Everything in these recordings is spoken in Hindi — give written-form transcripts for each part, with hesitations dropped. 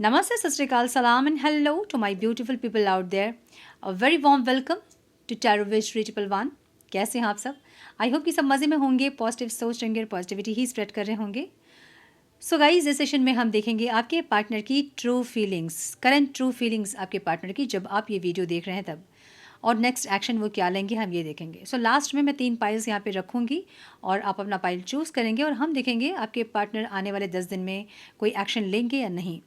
Namaste, Sat Sri Akal, Salam, and hello to my beautiful people out there. A very warm welcome to Tarot Wish Reachable One. कैसे हैं आप सब? आई होप कि सब मज़े में होंगे, पॉजिटिव सोच रहेंगे और पॉजिटिविटी ही स्प्रेड कर रहे होंगे. सो गाइज, इस सेशन में हम देखेंगे आपके पार्टनर की true feelings, current true feelings आपके पार्टनर की जब आप ये वीडियो देख रहे हैं तब, और नेक्स्ट एक्शन वो क्या लेंगे हम ये देखेंगे. सो लास्ट में मैं 3 पाइल्स यहाँ पे रखूँगी और आप अपना पाइल चूज़ करेंगे और हम देखेंगे आपके पार्टनर आने वाले 10 दिन में कोई एक्शन लेंगे या नहीं.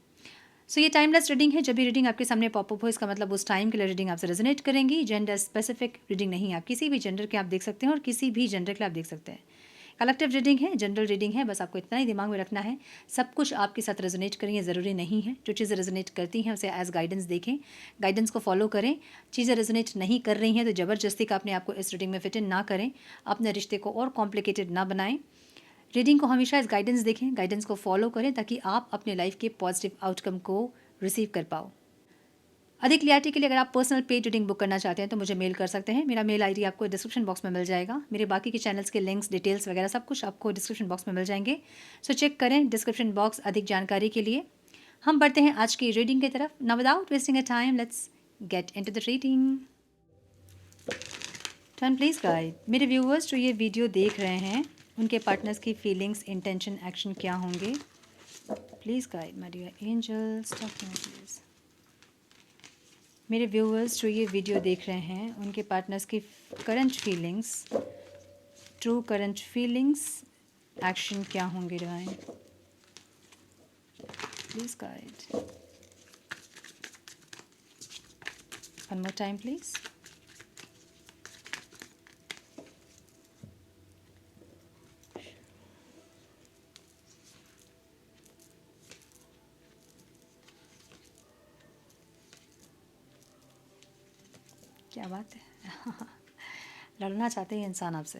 सो ये टाइमलेस रीडिंग है. जब भी रीडिंग आपके सामने पॉपअप हो इसका मतलब उस टाइम के लिए रीडिंग आपसे रेजोनेट करेंगी. जेंडर स्पेसिफिक रीडिंग नहीं है, आप किसी भी जेंडर के आप देख सकते हैं और किसी भी जेंडर के आप देख सकते हैं. कलेक्टिव रीडिंग है, जनरल रीडिंग है. बस आपको इतना ही दिमाग में रखना है, सब कुछ आपके साथ रेजोनेट करें ये ज़रूरी नहीं है. जो चीज़ें रेजोनेट करती हैं उसे एज गाइडेंस देखें, गाइडेंस को फॉलो करें. चीज़ें रेजोनेट नहीं कर रही हैं तो ज़बरदस्ती का अपने आप को इस रीडिंग में फिट इन ना करें, अपने रिश्ते को और कॉम्प्लिकेटेड ना बनाएं. रीडिंग को हमेशा एज गाइडेंस देखें, गाइडेंस को फॉलो करें ताकि आप अपने लाइफ के पॉजिटिव आउटकम को रिसीव कर पाओ. अधिक क्लियरिटी के लिए अगर आप पर्सनल पेड रीडिंग बुक करना चाहते हैं तो मुझे मेल कर सकते हैं. मेरा मेल आईडी आपको डिस्क्रिप्शन बॉक्स में मिल जाएगा. मेरे बाकी के चैनल्स के लिंक्स, डिटेल्स वगैरह सब कुछ आपको डिस्क्रिप्शन बॉक्स में मिल जाएंगे. सो चेक करें डिस्क्रिप्शन बॉक्स अधिक जानकारी के लिए. हम बढ़ते हैं आज की रीडिंग की तरफ. Now without wasting a time let's get into the reading. Turn please guide. मेरे व्यूअर्स जो ये वीडियो देख रहे हैं उनके पार्टनर्स की फीलिंग्स, इंटेंशन, एक्शन क्या होंगे. Please guide my dear angels, talk to me please. मेरे व्यूअर्स जो ये वीडियो देख रहे हैं उनके पार्टनर्स की current feelings, true current feelings, action क्या होंगे divine. Please guide. One more time please. क्या बात है. लड़ना चाहते हैं इंसान आपसे.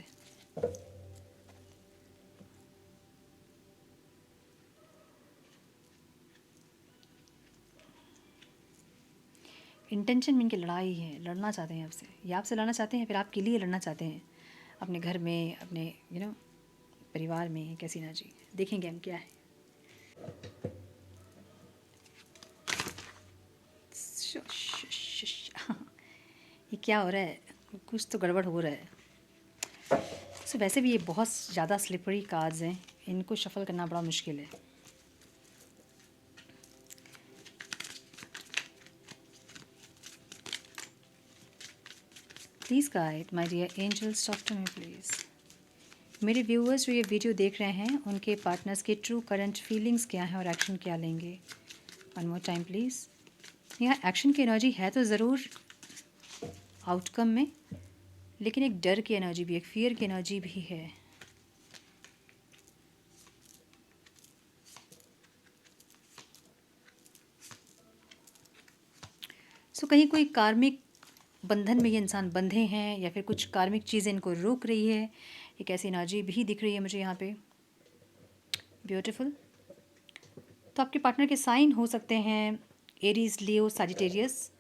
इंटेंशन मीन की लड़ाई है, लड़ना चाहते हैं आपसे, या आपसे लड़ना चाहते हैं फिर आपके लिए लड़ना चाहते हैं, अपने घर में, अपने परिवार में. कैसी ना जी, देखेंगे हम क्या है. ये क्या हो रहा है, कुछ तो गड़बड़ हो रहा है. सो वैसे भी ये बहुत ज़्यादा स्लिपरी कार्ड्स हैं, इनको शफल करना बड़ा मुश्किल है. Please guide my dear angels, talk to me please. मेरे व्यूअर्स जो ये वीडियो देख रहे हैं उनके पार्टनर्स के ट्रू करंट फीलिंग्स क्या हैं और एक्शन क्या लेंगे. One more time please. यहाँ एक्शन की एनर्जी है तो ज़रूर आउटकम में, लेकिन एक डर की एनर्जी भी, एक फियर की एनर्जी भी है. सो कहीं कोई कार्मिक बंधन में ये इंसान बंधे हैं या फिर कुछ कार्मिक चीज़ें इनको रोक रही है. एक ऐसी एनर्जी भी दिख रही है मुझे यहाँ पे. ब्यूटीफुल. तो आपके पार्टनर के साइन हो सकते हैं Aries, Leo, Sagittarius,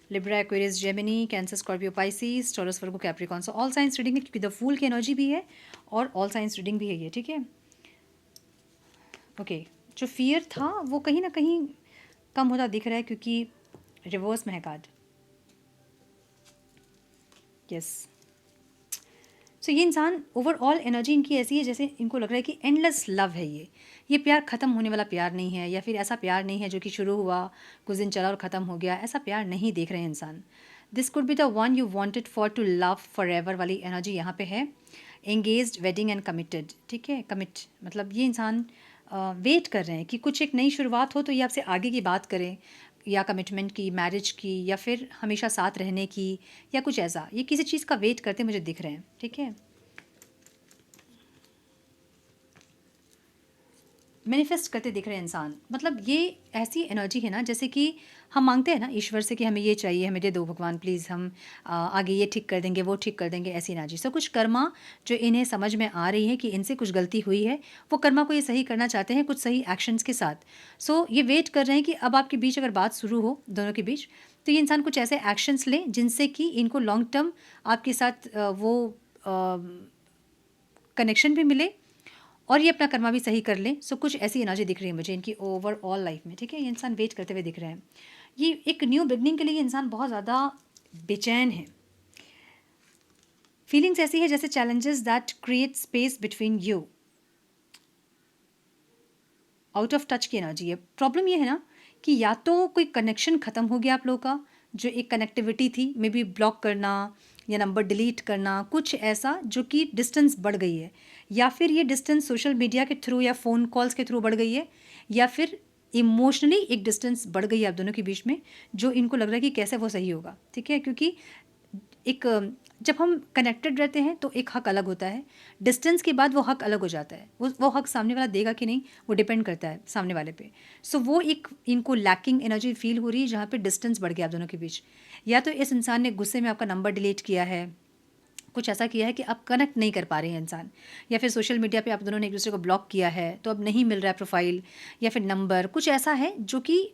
Libra, Aquarius, Gemini, Cancer, Scorpio, Pisces, Taurus, Virgo, Capricorn. So all science reading है क्योंकि द फूल की एनर्जी भी है और ऑल साइंस रीडिंग भी है ये. ठीक है, ओके. जो फियर था वो कहीं ना कहीं कम होता दिख रहा है क्योंकि रिवर्स में है कार्ड. यस. सो ये इंसान ओवरऑल एनर्जी इनकी ऐसी है जैसे इनको लग रहा है कि एंडलेस लव है ये प्यार ख़त्म होने वाला प्यार नहीं है, या फिर ऐसा प्यार नहीं है जो कि शुरू हुआ, कुछ दिन चला और ख़त्म हो गया. ऐसा प्यार नहीं देख रहे हैं इंसान. This could be the one you wanted for to love forever वाली एनर्जी यहाँ पे है. Engaged, wedding and committed. ठीक है, कमिट मतलब ये इंसान वेट कर रहे हैं कि कुछ एक नई शुरुआत हो तो ये आपसे आगे की बात करें, या कमिटमेंट की, मैरिज की, या फिर हमेशा साथ रहने की, या कुछ ऐसा. ये किसी चीज़ का वेट करते मुझे दिख रहे हैं. ठीक है, मैनिफेस्ट करते दिख रहे हैं इंसान. मतलब ये ऐसी एनर्जी है ना जैसे कि हम मांगते हैं ना ईश्वर से कि हमें ये चाहिए, हमें दे दो भगवान प्लीज़, हम आगे ये ठीक कर देंगे, वो ठीक कर देंगे. ऐसी एनर्जी. सो कुछ कर्मा जो इन्हें समझ में आ रही है कि इनसे कुछ गलती हुई है, वो कर्मा को ये सही करना चाहते हैं कुछ सही एक्शंस के साथ. सो ये वेट कर रहे हैं कि अब आपके बीच अगर बात शुरू हो दोनों के बीच तो ये इंसान कुछ ऐसे एक्शंस लें जिनसे कि इनको लॉन्ग टर्म आपके साथ वो कनेक्शन भी मिले और ये अपना कर्मा भी सही कर लें। सो कुछ ऐसी एनर्जी दिख रही है मुझे इनकी ओवरऑल लाइफ में, ठीक है। ये इंसान वेट करते हुए दिख रहे हैं। ये एक न्यू बिगनिंग के लिए इंसान बहुत ज़्यादा बेचैन है। फीलिंग्स ऐसी है जैसे challenges that create space between you, out of touch की एनर्जी है। प्रॉब्लम ये है ना कि या तो कोई कनेक्शन ख़त्म हो गया आप लोगों का, जो एक कनेक्टिविटी थी, मे बी ब्लॉक करना या नंबर डिलीट करना, कुछ ऐसा जो कि डिस्टेंस बढ़ गई है, या फिर ये डिस्टेंस सोशल मीडिया के थ्रू या फ़ोन कॉल्स के थ्रू बढ़ गई है, या फिर इमोशनली एक डिस्टेंस बढ़ गई है आप दोनों के बीच में, जो इनको लग रहा है कि कैसे वो सही होगा, ठीक है। क्योंकि एक जब हम कनेक्टेड रहते हैं तो एक हक अलग होता है, डिस्टेंस के बाद वो हक अलग हो जाता है। वो हक सामने वाला देगा कि नहीं वो डिपेंड करता है सामने वाले पे। सो वो एक इनको लैकिंग एनर्जी फील हो रही है जहाँ पे डिस्टेंस बढ़ गया आप दोनों के बीच। या तो इस इंसान ने गुस्से में आपका नंबर डिलीट किया है, कुछ ऐसा किया है कि आप कनेक्ट नहीं कर पा रहे हैं इंसान, या फिर सोशल मीडिया पे आप दोनों ने एक दूसरे को ब्लॉक किया है तो अब नहीं मिल रहा है प्रोफाइल या फिर नंबर, कुछ ऐसा है जो कि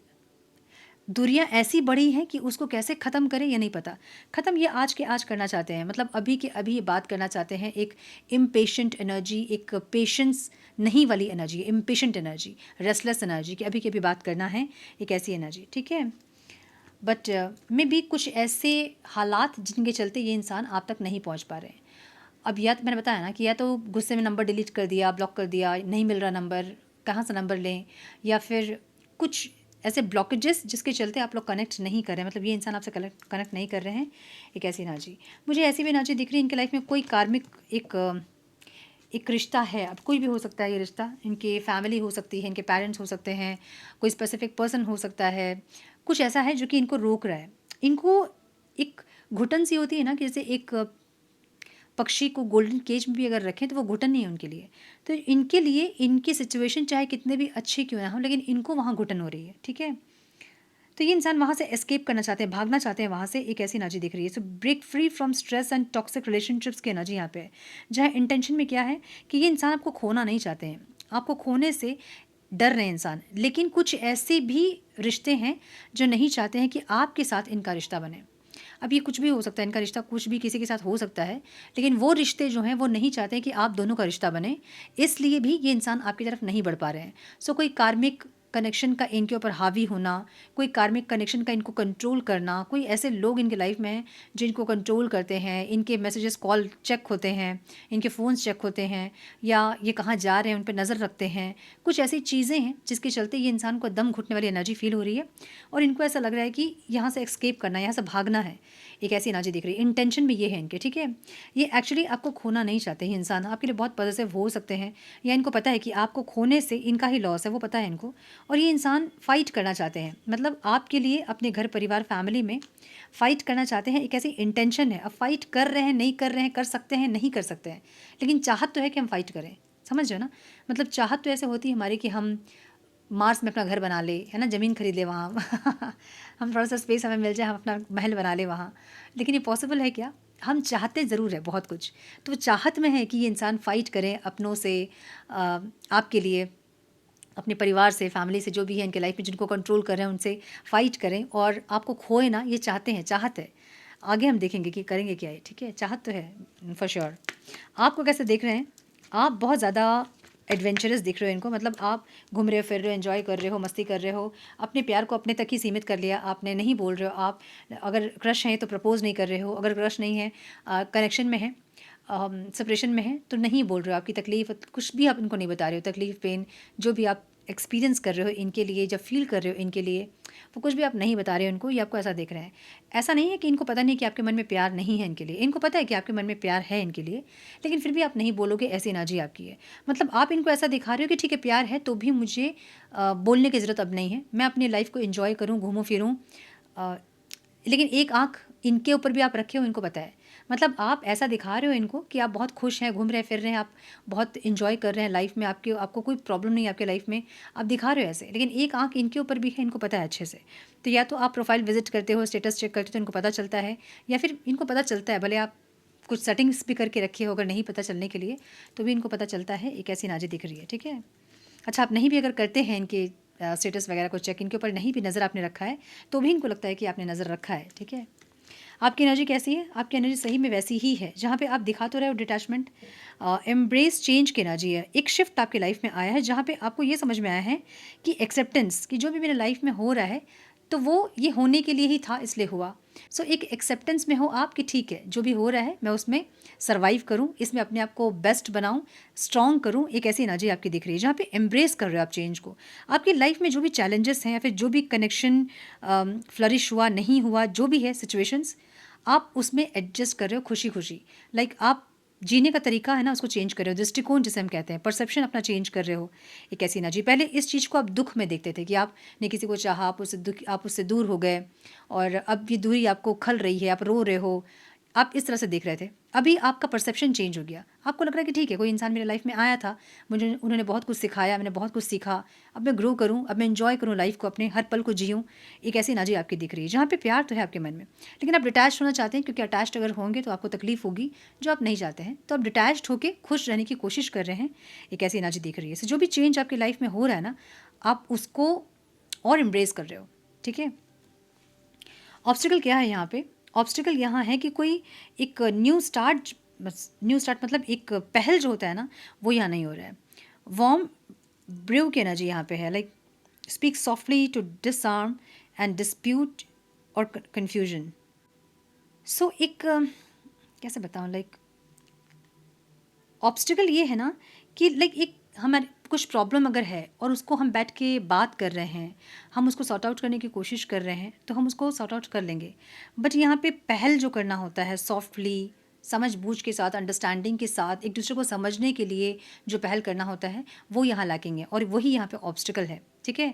दूरियां ऐसी बढ़ी हैं कि उसको कैसे ख़त्म करें ये नहीं पता। ख़त्म ये आज के आज करना चाहते हैं, मतलब अभी के अभी ये बात करना चाहते हैं। एक इम्पेशेंट एनर्जी, एक पेशेंस नहीं वाली energy, impatient energy, restless energy कि अभी के अभी बात करना है, एक ऐसी एनर्जी, ठीक है। बट मे बी कुछ ऐसे हालात जिनके चलते ये इंसान आप तक नहीं पहुंच पा रहे हैं। अब या तो मैंने बताया ना कि या तो गुस्से में नंबर डिलीट कर दिया, ब्लॉक कर दिया, नहीं मिल रहा नंबर, कहाँ से नंबर लें, या फिर कुछ ऐसे ब्लॉकेजेस जिसके चलते आप लोग कनेक्ट नहीं कर रहे हैं, मतलब ये इंसान आपसे कनेक्ट नहीं कर रहे हैं। एक ऐसी एनर्जी मुझे ऐसी भी एनर्जी दिख रही है इनके लाइफ में, कोई कार्मिक एक रिश्ता है। अब कोई भी हो सकता है ये रिश्ता, इनके फैमिली हो सकती है, इनके पेरेंट्स हो सकते हैं, कोई स्पेसिफिक पर्सन हो सकता है, कुछ ऐसा है जो कि इनको रोक रहा है। इनको एक घुटन सी होती है ना कि जैसे एक पक्षी को गोल्डन केज में भी अगर रखें तो वो घुटन नहीं है उनके लिए। तो इनके लिए इनकी सिचुएशन चाहे कितने भी अच्छी क्यों ना हो, लेकिन इनको वहाँ घुटन हो रही है, ठीक है। तो ये इंसान वहाँ से एस्केप करना चाहते हैं, भागना चाहते हैं वहाँ से, एक ऐसी एनर्जी दिख रही है। So break free from stress and toxic relationships की एनर्जी यहाँ पे है, जहाँ इंटेंशन में क्या है कि ये इंसान आपको खोना नहीं चाहते हैं, आपको खोने से डर रहे हैं इंसान। लेकिन कुछ ऐसे भी रिश्ते हैं जो नहीं चाहते हैं कि आपके साथ इनका रिश्ता बने। अब ये कुछ भी हो सकता है, इनका रिश्ता कुछ भी किसी के साथ हो सकता है, लेकिन वो रिश्ते जो हैं वो नहीं चाहते हैं कि आप दोनों का रिश्ता बने, इसलिए भी ये इंसान आपकी तरफ नहीं बढ़ पा रहे हैं। सो कोई कार्मिक कनेक्शन का इनके ऊपर हावी होना, कोई कार्मिक कनेक्शन का इनको कंट्रोल करना, कोई ऐसे लोग इनके लाइफ में हैं जो इनको कंट्रोल करते हैं, इनके मैसेजेस कॉल चेक होते हैं, इनके फ़ोन्स चेक होते हैं, या ये कहाँ जा रहे हैं उन पर नज़र रखते हैं। कुछ ऐसी चीज़ें हैं जिसके चलते ये इंसान को दम घुटने वाली एनर्जी फील हो रही है, और इनको ऐसा लग रहा है कि यहाँ से एस्केप करना है, यहाँ से भागना है। एक ऐसी एनर्जी दिख रही है, इंटेंशन भी ये है इनके, ठीक है। ये एक्चुअली आपको खोना नहीं चाहते हैं इंसान, आपके लिए बहुत पॉजिटिव हो सकते हैं, या इनको पता है कि आपको खोने से इनका ही लॉस है, वो पता है इनको। और ये इंसान फ़ाइट करना चाहते हैं, मतलब आपके लिए अपने घर परिवार फैमिली में फ़ाइट करना चाहते हैं, एक ऐसी इंटेंशन है। अब फाइट कर रहे हैं, नहीं कर रहे हैं, कर सकते हैं, नहीं कर सकते हैं, लेकिन चाहत तो है कि हम फाइट करें, समझ रहे हो ना। मतलब चाहत तो ऐसे होती है हमारी कि हम मार्स में अपना घर बना ले, है ना, ज़मीन खरीद ले वहाँ हम थोड़ा सा स्पेस हमें मिल जाए, हम अपना महल बना ले वहाँ। लेकिन ये पॉसिबल है क्या? हम चाहते ज़रूर है बहुत कुछ, तो वो चाहत में है कि ये इंसान फ़ाइट करें अपनों से, आपके लिए, अपने परिवार से, फैमिली से, जो भी है इनके लाइफ में जिनको कंट्रोल कर रहे हैं उनसे फ़ाइट करें, और आपको खोए ना, ये चाहते हैं, चाहत है। आगे हम देखेंगे कि करेंगे क्या ये, ठीक है। चाहत तो है फॉर श्योर। आपको कैसे देख रहे हैं? आप बहुत ज़्यादा एडवेंचरस दिख रहे हो इनको, मतलब आप घूम रहे हो, फिर रहे हो, एंजॉय कर रहे हो, मस्ती कर रहे हो, अपने प्यार को अपने तक ही सीमित कर लिया आपने, नहीं बोल रहे हो आप। अगर क्रश हैं तो प्रपोज़ नहीं कर रहे हो, अगर क्रश नहीं है, कनेक्शन में है, सेपरेशन में है, तो नहीं बोल रहे हो। आपकी तकलीफ़ कुछ भी आप इनको नहीं बता रहे हो, तकलीफ़, पेन जो भी आप एक्सपीरियंस कर रहे हो इनके लिए, जब फील कर रहे हो इनके लिए, वो कुछ भी आप नहीं बता रहे हो इनको, ये आपको ऐसा देख रहे हैं। ऐसा नहीं है कि इनको पता नहीं कि आपके मन में प्यार नहीं है इनके लिए, इनको पता है कि आपके मन में प्यार है इनके लिए, लेकिन फिर भी आप नहीं बोलोगे, ऐसी एनर्जी आपकी है। मतलब आप इनको ऐसा दिखा रहे हो कि ठीक है प्यार है तो भी मुझे बोलने की ज़रूरत अब नहीं है, मैं अपनी लाइफ को एंजॉय करूँ, घूमूँ फिरूँ, लेकिन एक आँख इनके ऊपर भी आप रखे हो, इनको पता है। मतलब आप ऐसा दिखा रहे हो इनको कि आप बहुत खुश हैं, घूम रहे फिर रहे हैं, आप बहुत एंजॉय कर रहे हैं लाइफ में, आपको कोई प्रॉब्लम नहीं है आपके लाइफ में, आप दिखा रहे हो ऐसे, लेकिन एक आँख इनके ऊपर भी है, इनको पता है अच्छे से। तो या तो आप प्रोफाइल विजिट करते हो, स्टेटस चेक करते हो तो इनको पता चलता है, या फिर इनको पता चलता है, भले आप कुछ सेटिंग्स भी करके रखे हो, अगर नहीं पता चलने के लिए तो भी इनको पता चलता है, एक ऐसी एनर्जी दिख रही है, ठीक है। अच्छा, आप नहीं भी अगर करते हैं इनके स्टेटस वगैरह को चेक, इनके ऊपर नहीं भी नज़र आपने रखा है, तो भी इनको लगता है कि आपने नज़र रखा है, ठीक है। आपकी एनर्जी कैसी है? आपकी एनर्जी सही में वैसी ही है जहाँ पे आप दिखा तो रहे हो डिटैचमेंट। एम्ब्रेस चेंज की एनर्जी है। एक शिफ्ट आपकी लाइफ में आया है जहाँ पे आपको ये समझ में आया है कि एक्सेप्टेंस कि जो भी मेरे लाइफ में हो रहा है तो वो ये होने के लिए ही था, इसलिए हुआ। सो एक एक्सेप्टेंस में हो आप कि ठीक है, जो भी हो रहा है मैं उसमें सर्वाइव करूँ, इसमें अपने आप को बेस्ट बनाऊँ, स्ट्रॉन्ग करूँ। एक ऐसी एनर्जी आपकी दिख रही है जहाँ पे एम्ब्रेस कर रहे हो आप चेंज को। आपकी लाइफ में जो भी चैलेंजेस हैं या फिर जो भी कनेक्शन फ्लरिश हुआ नहीं हुआ, जो भी है सिचुएशंस, आप उसमें एडजस्ट कर रहे हो खुशी खुशी। लाइक आप जीने का तरीका है ना, उसको चेंज कर रहे हो, दृष्टिकोण जिसे हम कहते हैं, परसेप्शन अपना चेंज कर रहे हो। एक ऐसी एनर्जी, पहले इस चीज़ को आप दुख में देखते थे कि आपने किसी को चाहा, आप उससे दूर हो गए और अब ये दूरी आपको खल रही है, आप रो रहे हो, आप इस तरह से देख रहे थे। अभी आपका परसेप्शन चेंज हो गया, आपको लग रहा है कि ठीक है, कोई इंसान मेरे लाइफ में आया था, मुझे उन्होंने बहुत कुछ सिखाया, मैंने बहुत कुछ सीखा, अब मैं ग्रो करूँ, अब मैं एंजॉय करूँ लाइफ को, अपने हर पल को जीऊँ। एक ऐसी एनर्जी आपकी दिख रही है जहाँ पे प्यार तो है आपके मन में, लेकिन आप डिटैच होना चाहते हैं, क्योंकि अटैच्ड अगर होंगे तो आपको तकलीफ होगी जो आप नहीं चाहते हैं। तो आप डिटैच्ड होकर खुश रहने की कोशिश कर रहे हैं। एक ऐसी एनर्जी दिख रही है। जो भी चेंज आपकी लाइफ में हो रहा है ना, आप उसको और एम्ब्रेस कर रहे हो। ठीक है। ऑब्स्टिकल क्या है यहाँ पे? ऑब्स्टिकल यहाँ है कि कोई एक न्यू स्टार्ट मतलब एक पहल जो होता है ना, वो यहाँ नहीं हो रहा है। वार्म ब्रू की एनर्जी यहाँ पे है, like speak softly to disarm and dispute और कन्फ्यूजन। सो एक कैसे बताऊँ, लाइक ऑब्स्टिकल ये है ना कि लाइक एक हमारे कुछ प्रॉब्लम अगर है और उसको हम बैठ के बात कर रहे हैं, हम उसको सॉर्ट आउट करने की कोशिश कर रहे हैं, तो हम उसको सॉर्ट आउट कर लेंगे। बट यहाँ पे पहल जो करना होता है सॉफ्टली, समझ-बूझ के साथ, अंडरस्टैंडिंग के साथ, एक दूसरे को समझने के लिए जो पहल करना होता है, वो यहाँ लैकिंग है और वही यहाँ पे ऑब्स्टिकल है। ठीक है।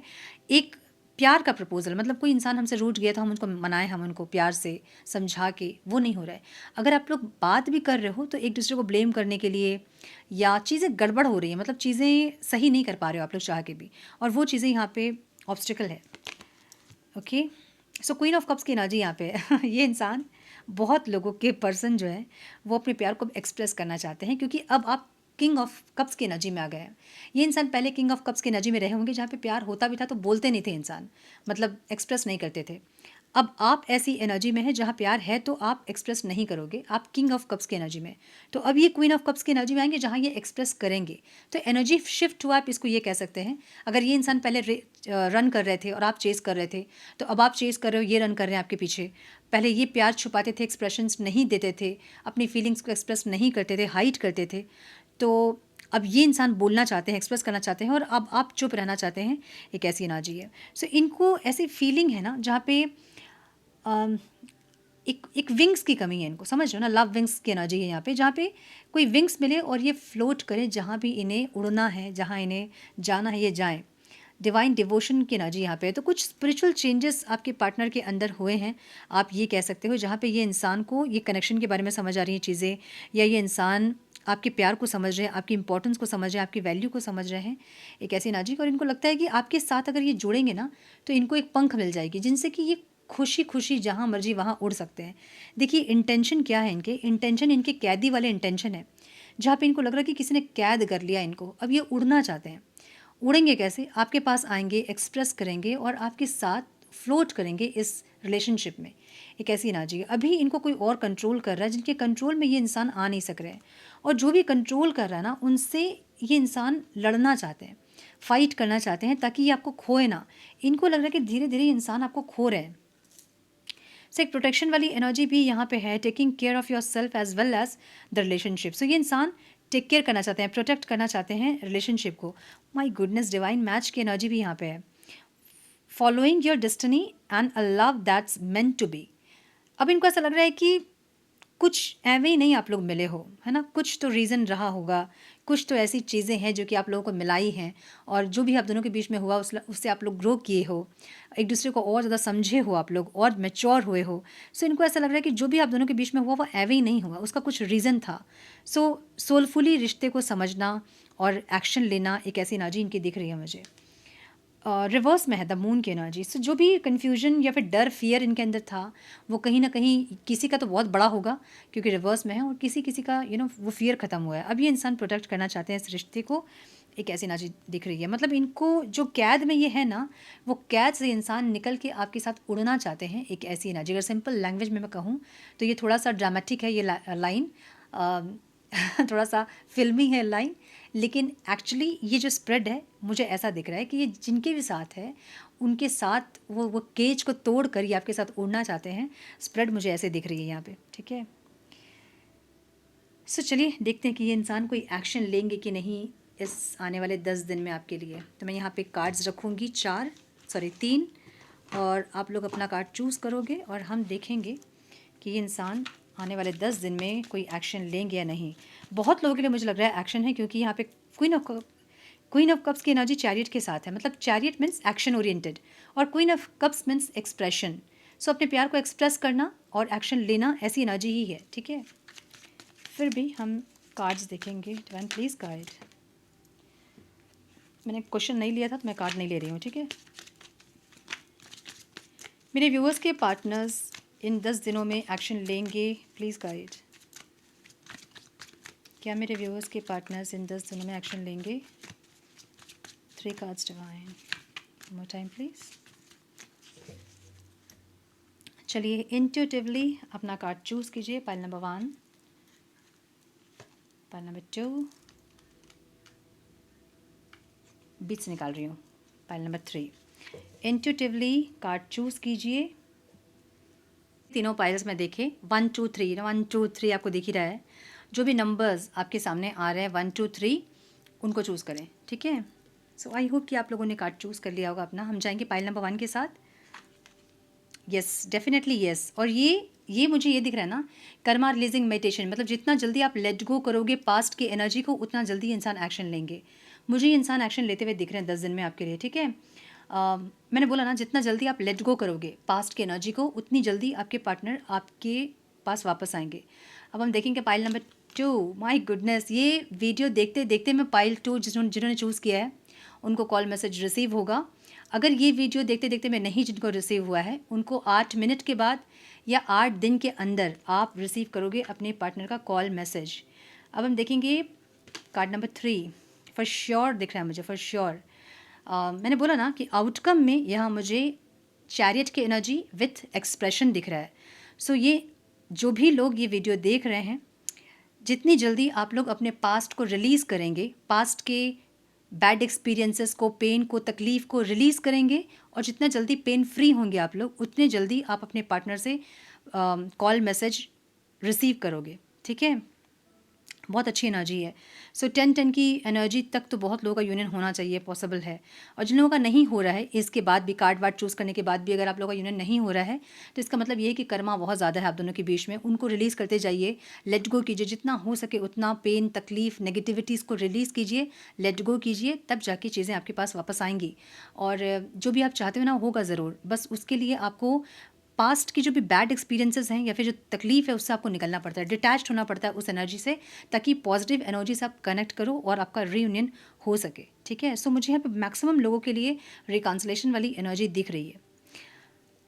एक प्यार का प्रपोजल, मतलब कोई इंसान हमसे रूठ गया तो हम उनको मनाएं, हम उनको प्यार से समझा के, वो नहीं हो रहा है। अगर आप लोग बात भी कर रहे हो तो एक दूसरे को ब्लेम करने के लिए, या चीज़ें गड़बड़ हो रही हैं, मतलब चीज़ें सही नहीं कर पा रहे हो आप लोग चाह के भी, और वो चीज़ें यहाँ पे ऑब्स्टिकल है। Okay. So queen of cups की एनर्जी यहाँ पे है। ये इंसान, बहुत लोगों के पर्सन जो है वो अपने प्यार को एक्सप्रेस करना चाहते हैं, क्योंकि अब आप किंग ऑफ कप्स की एनर्जी में आ गए हैं। ये इंसान पहले किंग ऑफ कप्स की एनर्जी में रहे होंगे जहाँ पे प्यार होता भी था तो बोलते नहीं थे इंसान, मतलब एक्सप्रेस नहीं करते थे। अब आप ऐसी एनर्जी में है जहाँ प्यार है तो आप एक्सप्रेस नहीं करोगे, आप किंग ऑफ कप्स की एनर्जी में। तो अब ये क्वीन ऑफ कप्स की एनर्जी में आएंगे जहाँ ये एक्सप्रेस करेंगे। तो एनर्जी शिफ्ट हुआ, आप इसको ये कह सकते हैं। अगर ये इंसान पहले रन कर रहे थे और आप चेस कर रहे थे, तो अब आप चेस कर रहे हो, ये रन कर रहे हैं आपके पीछे। पहले ये प्यार छुपाते थे, एक्सप्रेशंस नहीं देते थे, अपनी फीलिंग्स को एक्सप्रेस नहीं करते थे, हाइड करते थे। तो अब ये इंसान बोलना चाहते हैं, एक्सप्रेस करना चाहते हैं, और अब आप चुप रहना चाहते हैं। एक ऐसी एनर्जी है। सो इनको ऐसी फीलिंग है ना जहाँ पे अम, एक एक विंग्स की कमी है इनको, समझ रहे हो ना, लव विंग्स की एनर्जी है यहाँ पे, जहाँ पे कोई विंग्स मिले और ये फ्लोट करें, जहाँ भी इन्हें उड़ना है, जहाँ इन्हें जाना है ये जाएं। डिवाइन डिवोशन की एनर्जी यहाँ पे है। तो कुछ स्पिरिचुअल चेंजेस आपके पार्टनर के अंदर हुए हैं, आप ये कह सकते हो, जहाँ पे ये इंसान को ये कनेक्शन के बारे में समझ आ रही हैं चीज़ें, या ये इंसान आपके प्यार को समझ रहे हैं, आपकी इंपॉर्टेंस को समझ रहे हैं, आपकी वैल्यू को समझ रहे हैं। एक ऐसी एनर्जी, और इनको लगता है कि आपके साथ अगर ये जुड़ेंगे ना तो इनको एक पंख मिल जाएगी, जिनसे कि ये खुशी खुशी जहाँ मर्जी वहाँ उड़ सकते हैं। देखिए इंटेंशन क्या है इनके, इंटेंशन इनके कैदी वाले इंटेंशन है, जहाँ पे इनको लग रहा है कि किसी ने कैद कर लिया इनको, अब ये उड़ना चाहते हैं। उड़ेंगे कैसे? आपके पास आएंगे, एक्सप्रेस करेंगे और आपके साथ फ्लोट करेंगे इस रिलेशनशिप में। एक ऐसी एनर्जी है। अभी इनको कोई और कंट्रोल कर रहा है, जिनके कंट्रोल में ये इंसान आ नहीं सक रहे हैं, और जो भी कंट्रोल कर रहा है ना, उनसे ये इंसान लड़ना चाहते हैं, फाइट करना चाहते हैं, ताकि ये आपको खोए ना। इनको लग रहा है कि धीरे धीरे ये इंसान आपको खो रहे हैं। सो एक प्रोटेक्शन वाली एनर्जी भी यहाँ पे है, taking care of yourself as well as the relationship. So ये इंसान टेक केयर करना चाहते हैं, प्रोटेक्ट करना चाहते हैं रिलेशनशिप को। माई गुडनेस, डिवाइन मैच की एनर्जी भी यहाँ पे है। Following your destiny and a love that's meant to be. अब इनको ऐसा लग रहा है कि कुछ एवं ही नहीं आप लोग मिले हो, है ना, कुछ तो रीज़न रहा होगा, कुछ तो ऐसी चीज़ें हैं जो कि आप लोगों को मिलाई हैं, और जो भी आप दोनों के बीच में हुआ उससे आप लोग ग्रो किए हो, एक दूसरे को और ज़्यादा समझे हो, आप लोग और मैच्योर हुए हो। सो इनको ऐसा लग रहा है कि जो भी आप दोनों के बीच में हुआ वो एवं ही नहीं हुआ, उसका कुछ रीज़न था। सो सोलफुली रिश्ते को समझना और एक्शन लेना, एक ऐसी एनर्जी इनकी दिख रही है मुझे। रिवर्स में है द मून की एनर्जी। सो जो भी कन्फ्यूजन या फिर डर, फियर इनके अंदर था, वो कहीं ना कहीं, किसी का तो बहुत बड़ा होगा क्योंकि रिवर्स में है, और किसी किसी का वो फियर ख़त्म हुआ है। अब ये इंसान प्रोटेक्ट करना चाहते हैं इस रिश्ते को, एक ऐसी एनर्जी दिख रही है, मतलब इनको जो कैद में ये है ना, वो कैद से इंसान निकल के आपके साथ उड़ना चाहते हैं, एक ऐसी एनर्जी। अगर सिंपल लैंग्वेज में मैं कहूँ तो ये थोड़ा सा ड्रामेटिक है ये लाइन, थोड़ा सा फिल्मी है लाइन, लेकिन एक्चुअली ये जो स्प्रेड है मुझे ऐसा दिख रहा है कि ये जिनके भी साथ है उनके साथ वो केज को तोड़ कर ये आपके साथ उड़ना चाहते हैं। स्प्रेड मुझे ऐसे दिख रही है यहाँ पे, ठीक है। सो चलिए देखते हैं कि ये इंसान कोई एक्शन लेंगे कि नहीं इस आने वाले 10 दिन में आपके लिए। तो मैं यहाँ पे कार्ड्स रखूँगी 3, और आप लोग अपना कार्ड चूज़ करोगे और हम देखेंगे कि ये इंसान आने वाले 10 दिन में कोई एक्शन लेंगे या नहीं। बहुत लोगों के लिए मुझे लग रहा है एक्शन है, क्योंकि यहाँ पे क्वीन ऑफ कप्स की एनर्जी चैरियट के साथ है, मतलब चैरियट मीन्स एक्शन ओरिएंटेड और queen of cups means expression. So अपने प्यार को एक्सप्रेस करना और एक्शन लेना, ऐसी एनर्जी ही है, ठीक है। फिर भी हम कार्ड्स देखेंगे। Divine please guide. मैंने क्वेश्चन नहीं लिया था तो मैं कार्ड नहीं ले रही हूँ, ठीक है। मेरे व्यूअर्स के पार्टनर्स इन 10 दिनों में एक्शन लेंगे, प्लीज़ गाइड। क्या मेरे व्यूअर्स के पार्टनर्स इन 10 दिनों में एक्शन लेंगे? 3 cards divine, more time please. चलिए इंट्यूटिवली अपना कार्ड चूज़ कीजिए। पाइल नंबर 1, पाइल नंबर 2, बीच से निकाल रही हूँ, pile number 3। Intuitively card choose कीजिए। तीनों पाइल्स में देखें 1 2 3, 1 2 3 आपको दिख ही रहा है। जो भी नंबर्स आपके सामने आ रहे हैं 1 2 3, उनको चूज़ करें, ठीक है। सो आई होप कि आप लोगों ने कार्ड चूज़ कर लिया होगा अपना। हम जाएंगे पाइल नंबर 1 के साथ। Yes, definitely yes. और ये मुझे ये दिख रहा है ना, कर्मा रिलीजिंग मेडिटेशन, मतलब जितना जल्दी आप लेट गो करोगे पास्ट की एनर्जी को, उतना जल्दी इंसान एक्शन लेंगे। मुझे ये इंसान एक्शन लेते हुए दिख रहे हैं 10 दिन में आपके लिए, ठीक है। मैंने बोला ना, जितना जल्दी आप लेट गो करोगे पास्ट की एनर्जी को, उतनी जल्दी आपके पार्टनर आपके पास वापस आएंगे। अब हम देखेंगे पाइल नंबर 2। माय गुडनेस, ये वीडियो देखते देखते मैं पाइल 2 जिन्होंने चूज़ किया है उनको कॉल मैसेज रिसीव होगा। अगर ये वीडियो देखते देखते मैं नहीं जिनको रिसीव हुआ है, उनको 8 मिनट के बाद या 8 दिन के अंदर आप रिसीव करोगे अपने पार्टनर का कॉल मैसेज। अब हम देखेंगे कार्ड नंबर 3। फॉर श्योर दिख रहा है मुझे, फॉर श्योर। मैंने बोला ना कि आउटकम में यहाँ मुझे चैरियट की एनर्जी विथ एक्सप्रेशन दिख रहा है। सो ये जो भी लोग ये वीडियो देख रहे हैं, जितनी जल्दी आप लोग अपने पास्ट को रिलीज़ करेंगे, पास्ट के बैड एक्सपीरियंसेस को, पेन को, तकलीफ़ को रिलीज़ करेंगे, और जितना जल्दी पेन फ्री होंगे आप लोग, उतने जल्दी आप अपने पार्टनर से कॉल मैसेज रिसीव करोगे, ठीक है। बहुत अच्छी एनर्जी है। सो 10-10 की एनर्जी तक तो बहुत लोगों का यूनियन होना चाहिए, पॉसिबल है। और जिन लोगों का नहीं हो रहा है, इसके बाद भी कार्ड वार्ड चूज़ करने के बाद भी अगर आप लोगों का यूनियन नहीं हो रहा है, तो इसका मतलब ये है कि कर्मा बहुत ज़्यादा है आप दोनों के बीच में। उनको रिलीज़ करते जाइए, लेट गो कीजिए, जितना हो सके उतना पेन, तकलीफ़, नेगेटिविटीज़ को रिलीज़ कीजिए, लेट गो कीजिए, तब जाके चीज़ें आपके पास वापस आएंगी। और जो भी आप चाहते हो ना, होगा ज़रूर। बस उसके लिए आपको पास्ट की जो भी बैड एक्सपीरियंसेस हैं या फिर जो तकलीफ़ है, उससे आपको निकलना पड़ता है, डिटैच्ड होना पड़ता है उस एनर्जी से, ताकि पॉजिटिव एनर्जी से आप कनेक्ट करो और आपका रीयूनियन हो सके, ठीक है। सो मुझे यहाँ पे मैक्सिमम लोगों के लिए रिकॉन्सिलेशन वाली एनर्जी दिख रही है।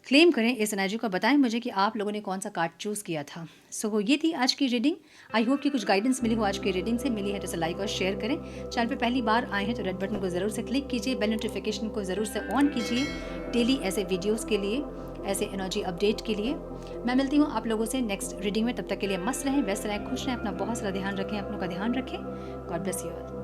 क्लेम करें इस एनर्जी को, बताएं मुझे कि आप लोगों ने कौन सा कार्ड चूज़ किया था। सो ये थी आज की रीडिंग। आई होप कि कुछ गाइडेंस मिली हो आज की रीडिंग से। मिली है तो इसे लाइक और शेयर करें। चैनल पे पहली बार आए हैं तो रेड बटन को ज़रूर से क्लिक कीजिए, बेल नोटिफिकेशन को ज़रूर से ऑन कीजिए डेली ऐसे वीडियोज़ के लिए, ऐसे एनर्जी अपडेट के लिए। मैं मिलती हूँ आप लोगों से नेक्स्ट रीडिंग में। तब तक के लिए मस्त रहें, व्यस्त रहें, खुश रहें, अपना बहुत सारा ध्यान रखें, अपनों का ध्यान रखें। God bless you all.